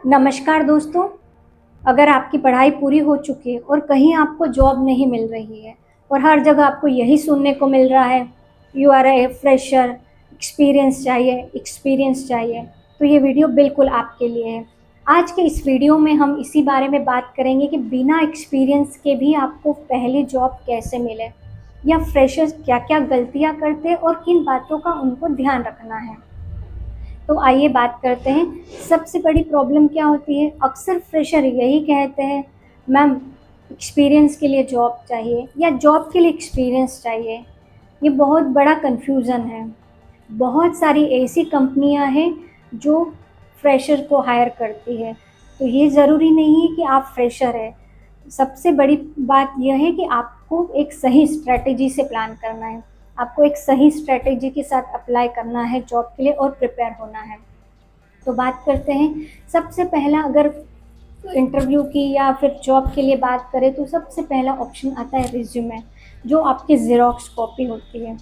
नमस्कार दोस्तों। अगर आपकी पढ़ाई पूरी हो चुकी है और कहीं आपको जॉब नहीं मिल रही है और हर जगह आपको यही सुनने को मिल रहा है, you are a fresher, experience चाहिए, तो ये वीडियो बिल्कुल आपके लिए है। आज के इस वीडियो में हम इसी बारे में बात करेंगे कि बिना एक्सपीरियंस के भी आपको पहली जॉब कैसे मिले, या फ्रेशर्स क्या-क्या गलतियाँ करते हैं और किन बातों का उनको ध्यान रखना है। तो आइए बात करते हैं, सबसे बड़ी प्रॉब्लम क्या होती है? अक्सर फ्रेशर यही कहते हैं, मैम एक्सपीरियंस के लिए जॉब चाहिए या जॉब के लिए एक्सपीरियंस चाहिए। ये बहुत बड़ा कन्फ्यूज़न है। बहुत सारी ऐसी कंपनियां हैं जो फ्रेशर को हायर करती है, तो ये ज़रूरी नहीं है कि आप फ्रेशर हैं। सबसे बड़ी बात यह है कि आपको एक सही स्ट्रैटेजी से प्लान करना है। आपको एक सही स्ट्रैटेजी के साथ अप्लाई करना है जॉब के लिए और प्रिपेयर होना है। तो बात करते हैं, सबसे पहला अगर इंटरव्यू की या फिर जॉब के लिए बात करें तो सबसे पहला ऑप्शन आता है रिज्यूमे, जो आपकी ज़ेरॉक्स कॉपी होती है।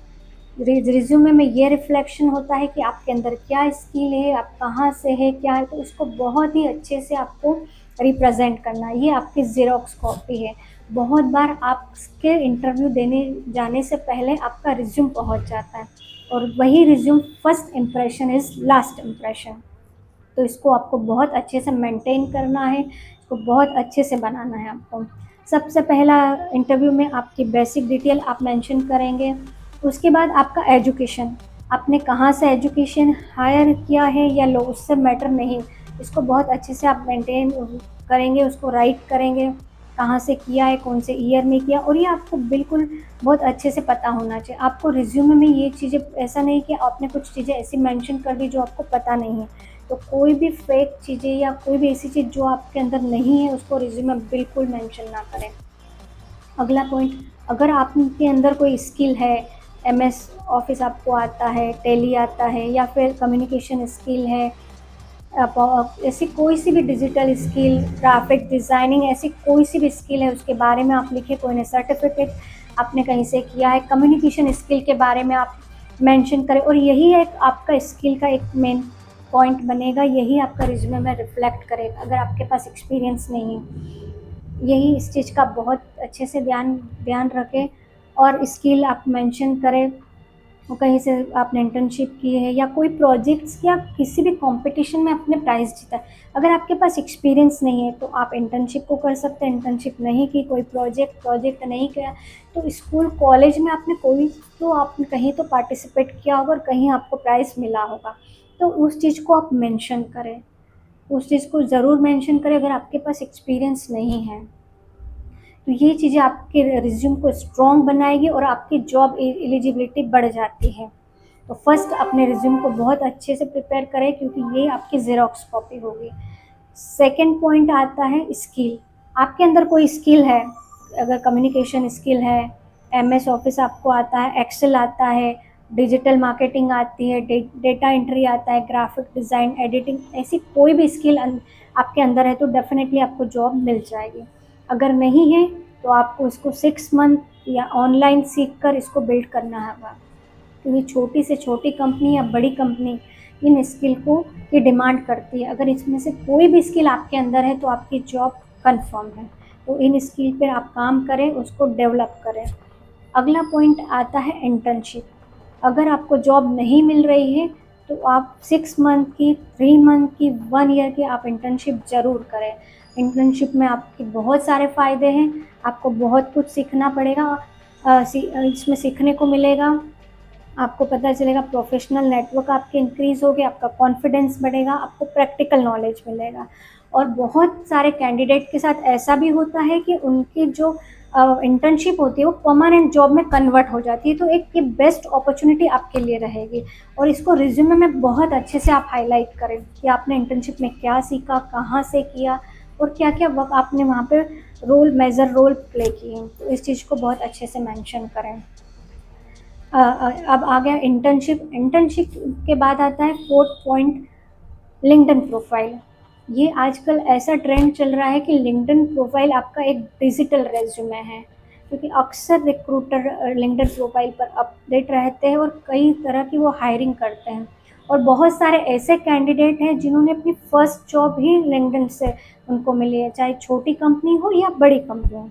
रिज्यूमे में ये रिफ्लेक्शन होता है कि आपके अंदर क्या स्किल है, आप कहाँ से है, क्या है, तो उसको बहुत ही अच्छे से आपको रिप्रेजेंट करना है। ये आपकी ज़ेरॉक्स कॉपी है। बहुत बार आपके इंटरव्यू देने जाने से पहले आपका रिज्यूम पहुंच जाता है, और वही resume first impression is last impression. तो इसको आपको बहुत अच्छे से मेंटेन करना है, इसको बहुत अच्छे से बनाना है आपको। सबसे पहला इंटरव्यू में आपकी बेसिक डिटेल आप मेंशन करेंगे। उसके बाद आपका एजुकेशन, आपने कहाँ से एजुकेशन हायर किया है या लो, उससे मैटर नहीं। इसको बहुत अच्छे से आप मेंटेन करेंगे, उसको राइट करेंगे, कहाँ से किया है, कौन से ईयर में किया, और ये आपको बिल्कुल बहुत अच्छे से पता होना चाहिए। आपको रिज्यूमे में ये चीज़ें, ऐसा नहीं कि आपने कुछ चीज़ें ऐसी मेंशन कर दी जो आपको पता नहीं है। तो कोई भी फेक चीज़ें या कोई भी ऐसी चीज़ जो आपके अंदर नहीं है, उसको रिज्यूमे में बिल्कुल मेंशन ना करें। अगला पॉइंट, अगर आपके अंदर कोई स्किल है, एमएस ऑफिस आपको आता है, टैली आता है, या फिर कम्युनिकेशन स्किल है, ऐसी कोई सी भी डिजिटल स्किल, ग्राफिक डिज़ाइनिंग, ऐसी कोई सी भी स्किल है, उसके बारे में आप लिखें। कोई ने सर्टिफिकेट आपने कहीं से किया है, कम्युनिकेशन स्किल के बारे में आप मेंशन करें, और यही एक आपका स्किल का एक मेन पॉइंट बनेगा। यही आपका रिज्यूमे में रिफ्लेक्ट करेगा अगर आपके पास एक्सपीरियंस नहीं है। यही इस चीज़ का बहुत अच्छे से ध्यान ध्यान रखें, और स्किल आप मेंशन करें। वो कहीं से आपने इंटर्नशिप की है या कोई प्रोजेक्ट्स या किसी भी कंपटीशन में आपने प्राइज़ जीता है। अगर आपके पास एक्सपीरियंस नहीं है तो आप इंटर्नशिप को कर सकते हैं। इंटर्नशिप नहीं की, कोई प्रोजेक्ट नहीं किया, तो स्कूल कॉलेज में आपने कोई तो आपने कहीं तो पार्टिसिपेट किया होगा और कहीं आपको प्राइज़ मिला होगा, तो उस चीज़ को आप मेंशन करें। उस चीज़ को ज़रूर मेंशन करें अगर आपके पास एक्सपीरियंस नहीं है। तो ये चीज़ें आपके रिज्यूम को स्ट्रॉन्ग बनाएगी और आपकी जॉब एलिजिबिलिटी बढ़ जाती है। तो फर्स्ट अपने रिज्यूम को बहुत अच्छे से प्रिपेयर करें, क्योंकि ये आपकी ज़ेरॉक्स कॉपी होगी। सेकंड पॉइंट आता है स्किल। आपके अंदर कोई स्किल है, अगर कम्युनिकेशन स्किल है, एमएस ऑफिस आपको आता है, एक्सेल आता है, डिजिटल मार्केटिंग आती है, डेटा एंट्री आता है, ग्राफिक डिज़ाइन, एडिटिंग, ऐसी कोई भी स्किल आपके अंदर है तो डेफिनेटली आपको जॉब मिल जाएगी। अगर नहीं है तो आपको इसको 6 मंथ या ऑनलाइन सीख कर इसको बिल्ड करना होगा, क्योंकि छोटी से छोटी कंपनी या बड़ी कंपनी इन स्किल को ये डिमांड करती है। अगर इसमें से कोई भी स्किल आपके अंदर है तो आपकी जॉब कंफर्म है। तो इन स्किल पे आप काम करें, उसको डेवलप करें। अगला पॉइंट आता है इंटर्नशिप। अगर आपको जॉब नहीं मिल रही है तो आप 6 मंथ की, 3 मंथ की, 1 ईयर की आप इंटर्नशिप ज़रूर करें। इंटर्नशिप में आपके बहुत सारे फ़ायदे हैं, आपको बहुत कुछ सीखना पड़ेगा। इसमें सीखने को मिलेगा, आपको पता चलेगा, प्रोफेशनल नेटवर्क आपके इंक्रीज़ होगे, आपका कॉन्फिडेंस बढ़ेगा, आपको प्रैक्टिकल नॉलेज मिलेगा। और बहुत सारे कैंडिडेट के साथ ऐसा भी होता है कि उनकी जो इंटर्नशिप होती है वो परमानेंट जॉब में कन्वर्ट हो जाती है, तो एक ये बेस्ट अपॉर्चुनिटी आपके लिए रहेगी। और इसको रिज्यूमे में बहुत अच्छे से आप हाईलाइट करें कि आपने इंटर्नशिप में क्या सीखा, कहाँ से किया, और क्या-क्या वर्क आपने वहाँ पे मेजर रोल प्ले किए। तो इस चीज़ को बहुत अच्छे से मेंशन करें। अब आ गया इंटर्नशिप। इंटर्नशिप के बाद आता है फोर्थ पॉइंट, लिंक्डइन प्रोफाइल। ये आजकल ऐसा ट्रेंड चल रहा है कि लिंक्डइन प्रोफाइल आपका एक डिजिटल रेज्यूमे है, क्योंकि अक्सर रिक्रूटर लिंक्डइन प्रोफाइल पर अपडेट रहते हैं और कई तरह की वो हायरिंग करते हैं। और बहुत सारे ऐसे कैंडिडेट हैं जिन्होंने अपनी फर्स्ट जॉब ही लिंक्डइन से उनको मिली है, चाहे छोटी कंपनी हो या बड़ी कंपनी हो।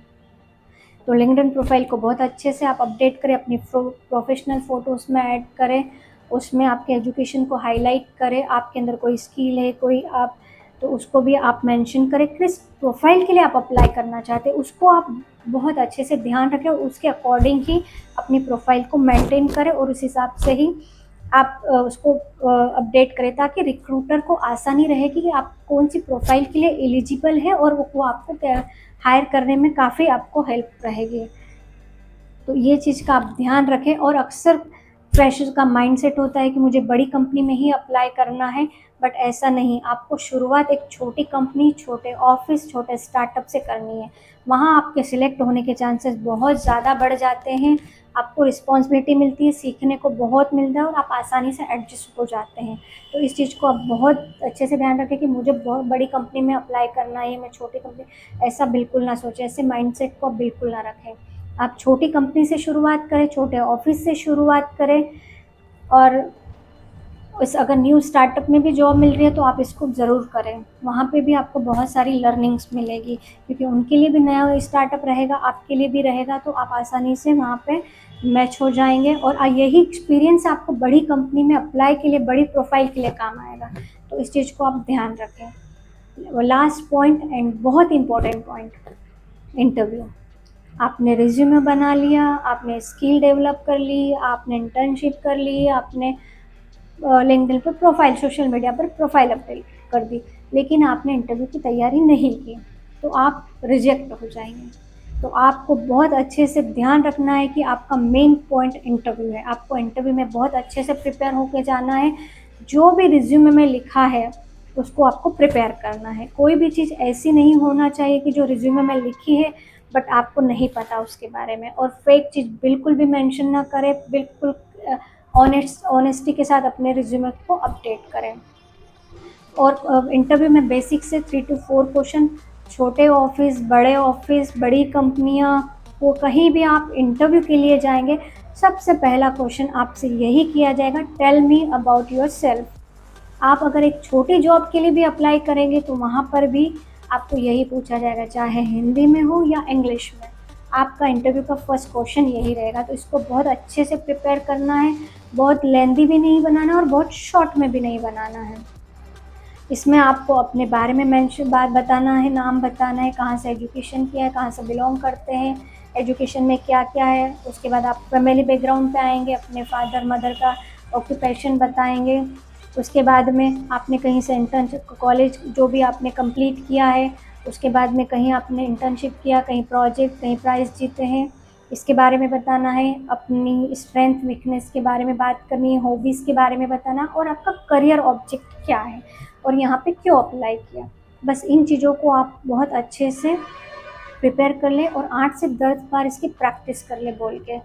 तो लिंक्डइन प्रोफाइल को बहुत अच्छे से आप अपडेट करें, अपनी प्रोफेशनल फ़ोटो उसमें ऐड करें, उसमें आपके एजुकेशन को हाईलाइट करें, आपके अंदर कोई स्किल है कोई आप तो उसको भी आप मेंशन करें। किस प्रोफाइल के लिए आप अप्लाई करना चाहते हैं उसको आप बहुत अच्छे से ध्यान रखें, उसके अकॉर्डिंग ही अपनी प्रोफाइल को मेंटेन करें और उस हिसाब से ही आप उसको अपडेट करें, ताकि रिक्रूटर को आसानी रहेगी कि आप कौन सी प्रोफाइल के लिए एलिजिबल है और वो आपको हायर करने में काफ़ी आपको हेल्प रहेगी। तो ये चीज़ का आप ध्यान रखें। और अक्सर फ्रेशर का माइंडसेट होता है कि मुझे बड़ी कंपनी में ही अप्लाई करना है, बट ऐसा नहीं। आपको शुरुआत एक छोटी कंपनी, छोटे ऑफिस, छोटे स्टार्टअप से करनी है। वहाँ आपके सिलेक्ट होने के चांसेस बहुत ज़्यादा बढ़ जाते हैं, आपको रिस्पॉन्सिबिलिटी मिलती है, सीखने को बहुत मिलता है और आप आसानी से एडजस्ट हो जाते हैं। तो इस चीज़ को आप बहुत अच्छे से ध्यान रखें कि मुझे बहुत बड़ी कंपनी में अप्लाई करना है, मैं छोटी कंपनी, ऐसा बिल्कुल ना सोचें, ऐसे माइंडसेट को आप बिल्कुल ना रखें। आप छोटी कंपनी से शुरुआत करें, छोटे ऑफिस से शुरुआत करें, और अगर न्यू स्टार्टअप में भी जॉब मिल रही है तो आप इसको ज़रूर करें। वहाँ पे भी आपको बहुत सारी लर्निंग्स मिलेगी, क्योंकि उनके लिए भी नया स्टार्टअप रहेगा, आपके लिए भी रहेगा, तो आप आसानी से वहाँ पे मैच हो जाएंगे। और यही एक्सपीरियंस आपको बड़ी कंपनी में अप्लाई के लिए, बड़ी प्रोफाइल के लिए काम आएगा। तो इस चीज़ को आप ध्यान रखें। लास्ट पॉइंट एंड बहुत इम्पोर्टेंट पॉइंट, इंटरव्यू। आपने रिज्यूमे बना लिया, आपने स्किल डेवलप कर ली, आपने इंटर्नशिप कर ली, आपने लिंक्डइन पर प्रोफाइल, सोशल मीडिया पर प्रोफाइल अपडेट कर दी, लेकिन आपने इंटरव्यू की तैयारी नहीं की, तो आप रिजेक्ट हो जाएंगे। तो आपको बहुत अच्छे से ध्यान रखना है कि आपका मेन पॉइंट इंटरव्यू है। आपको इंटरव्यू में बहुत अच्छे से प्रिपेयर होकर जाना है। जो भी रिज्यूमे में लिखा है उसको आपको प्रिपेयर करना है। कोई भी चीज़ ऐसी नहीं होना चाहिए कि जो रिज्यूमे में लिखी है बट आपको नहीं पता उसके बारे में। और फेक चीज़ बिल्कुल भी मेंशन ना करें, बिल्कुल ऑनेस्टी के साथ अपने रिज्यूमे को अपडेट करें। और इंटरव्यू में बेसिक से 3 to 4 क्वेश्चन, छोटे ऑफिस, बड़े ऑफिस, बड़ी कंपनियां, वो कहीं भी आप इंटरव्यू के लिए जाएंगे, सबसे पहला क्वेश्चन आपसे यही किया जाएगा, tell me about yourself. आप अगर एक छोटी जॉब के लिए भी अप्लाई करेंगे तो वहाँ पर भी आपको यही पूछा जाएगा, चाहे हिंदी में हो या इंग्लिश में। आपका इंटरव्यू का फर्स्ट क्वेश्चन यही रहेगा। तो इसको बहुत अच्छे से प्रिपेयर करना है, बहुत लेंदी भी नहीं बनाना और बहुत शॉर्ट में भी नहीं बनाना है। इसमें आपको अपने बारे में बात बताना है, नाम बताना है, कहाँ से एजुकेशन किया है, कहाँ से बिलोंग करते हैं, एजुकेशन में क्या क्या है। उसके बाद आप फैमिली बैकग्राउंड पे आएंगे, अपने फादर मदर का ऑक्यूपेशन बताएंगे। उसके बाद में आपने कहीं से इंटर्नशिप, कॉलेज जो भी आपने कंप्लीट किया है, उसके बाद में कहीं आपने इंटर्नशिप किया, कहीं प्रोजेक्ट, कहीं प्राइज़ जीते हैं, इसके बारे में बताना है। अपनी स्ट्रेंथ वीकनेस के बारे में बात करनी है, हॉबीज़ के बारे में बताना, और आपका करियर ऑब्जेक्ट क्या है और यहाँ पे क्यों अप्लाई किया। बस इन चीज़ों को आप बहुत अच्छे से प्रिपेयर कर ले और 8 से 10 बार इसकी प्रैक्टिस कर ले बोल के।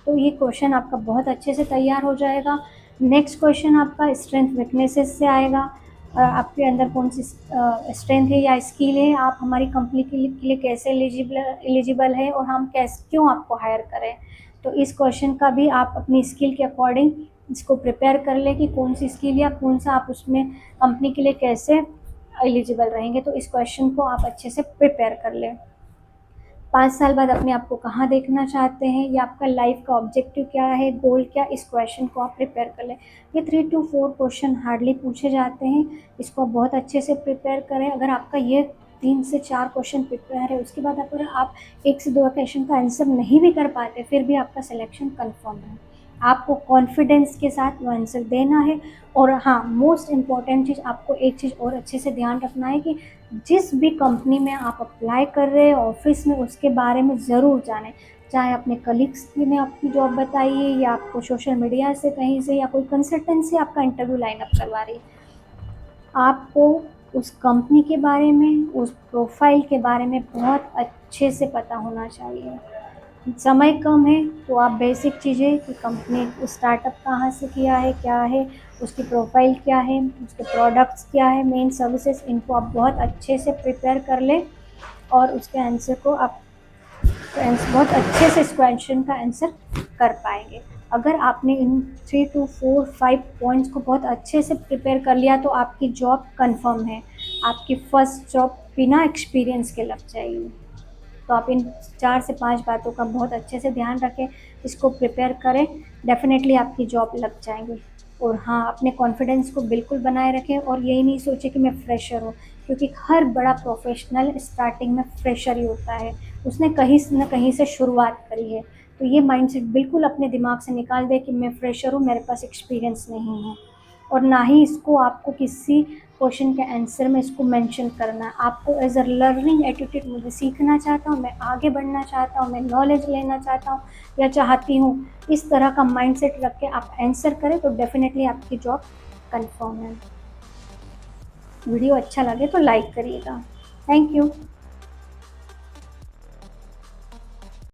तो ये क्वेश्चन आपका बहुत अच्छे से तैयार हो जाएगा। नेक्स्ट क्वेश्चन आपका स्ट्रेंथ वीकनेसेस से आएगा। आपके अंदर कौन सी स्ट्रेंथ है या स्किल है, आप हमारी कंपनी के लिए कैसे एलिजिबल है और हम कैसे क्यों आपको हायर करें। तो इस क्वेश्चन का भी आप अपनी स्किल के अकॉर्डिंग इसको प्रिपेयर कर ले कि कौन सी स्किल या कौन सा आप उसमें कंपनी के लिए कैसे एलिजिबल रहेंगे। तो इस क्वेश्चन को आप अच्छे से प्रिपेयर कर लें। 5 साल बाद अपने आप को कहाँ देखना चाहते हैं या आपका लाइफ का ऑब्जेक्टिव क्या है, गोल क्या, इस क्वेश्चन को आप प्रिपेयर कर लें। ये 3 to 4 क्वेश्चन हार्डली पूछे जाते हैं, इसको आप बहुत अच्छे से प्रिपेयर करें। अगर आपका ये 3 से 4 क्वेश्चन प्रिपेयर है, उसके बाद अगर आप 1 से 2 क्वेश्चन का आंसर नहीं भी कर पाते, फिर भी आपका सिलेक्शन कन्फर्म है। आपको कॉन्फिडेंस के साथ वो आंसर देना है। और हाँ, मोस्ट इम्पॉर्टेंट चीज़, आपको एक चीज़ और अच्छे से ध्यान रखना है कि जिस भी कंपनी में आप अप्लाई कर रहे हैं, ऑफिस में, उसके बारे में ज़रूर जानें। चाहे अपने कलीग्स ने आपकी जॉब बताइए या आपको सोशल मीडिया से कहीं से या कोई कंसल्टेंसी आपका इंटरव्यू लाइन अप करवा रही है, आपको उस कंपनी के बारे में, उस प्रोफाइल के बारे में बहुत अच्छे से पता होना चाहिए। समय कम है तो आप बेसिक चीज़ें कि कंपनी स्टार्टअप कहाँ से किया है, क्या है, उसकी प्रोफाइल क्या है, उसके प्रोडक्ट्स क्या है, मेन सर्विसेज, इनको आप बहुत अच्छे से प्रिपेयर कर लें और उसके आंसर को आप बहुत अच्छे से इस क्वेश्चन का आंसर कर पाएंगे। अगर आपने इन 3 to 4 5 पॉइंट्स को बहुत अच्छे से प्रिपेयर कर लिया तो आपकी जॉब कंफर्म है, आपकी फर्स्ट जॉब बिना एक्सपीरियंस के लग जाएगी। तो आप इन 4 से 5 बातों का बहुत अच्छे से ध्यान रखें, इसको प्रिपेयर करें, डेफ़िनेटली आपकी जॉब लग जाएगी। और हाँ, अपने कॉन्फिडेंस को बिल्कुल बनाए रखें और यही नहीं सोचें कि मैं फ्रेशर हूँ, क्योंकि हर बड़ा प्रोफ़ेशनल स्टार्टिंग में फ्रेशर ही होता है, उसने कहीं न कहीं से शुरुआत करी है। तो ये माइंडसेट बिल्कुल अपने दिमाग से निकाल दें कि मैं फ्रेशर हूँ, मेरे पास एक्सपीरियंस नहीं है। और ना ही इसको आपको किसी क्वेश्चन के आंसर में इसको मेंशन करना है। आपको एज अ लर्निंग एटीट्यूड, मुझे सीखना चाहता हूँ, मैं आगे बढ़ना चाहता हूँ, मैं नॉलेज लेना चाहता हूँ या चाहती हूँ, इस तरह का माइंडसेट रख के आप आंसर करें तो डेफिनेटली आपकी जॉब कंफर्म है। वीडियो अच्छा लगे तो लाइक करिएगा। Thank you.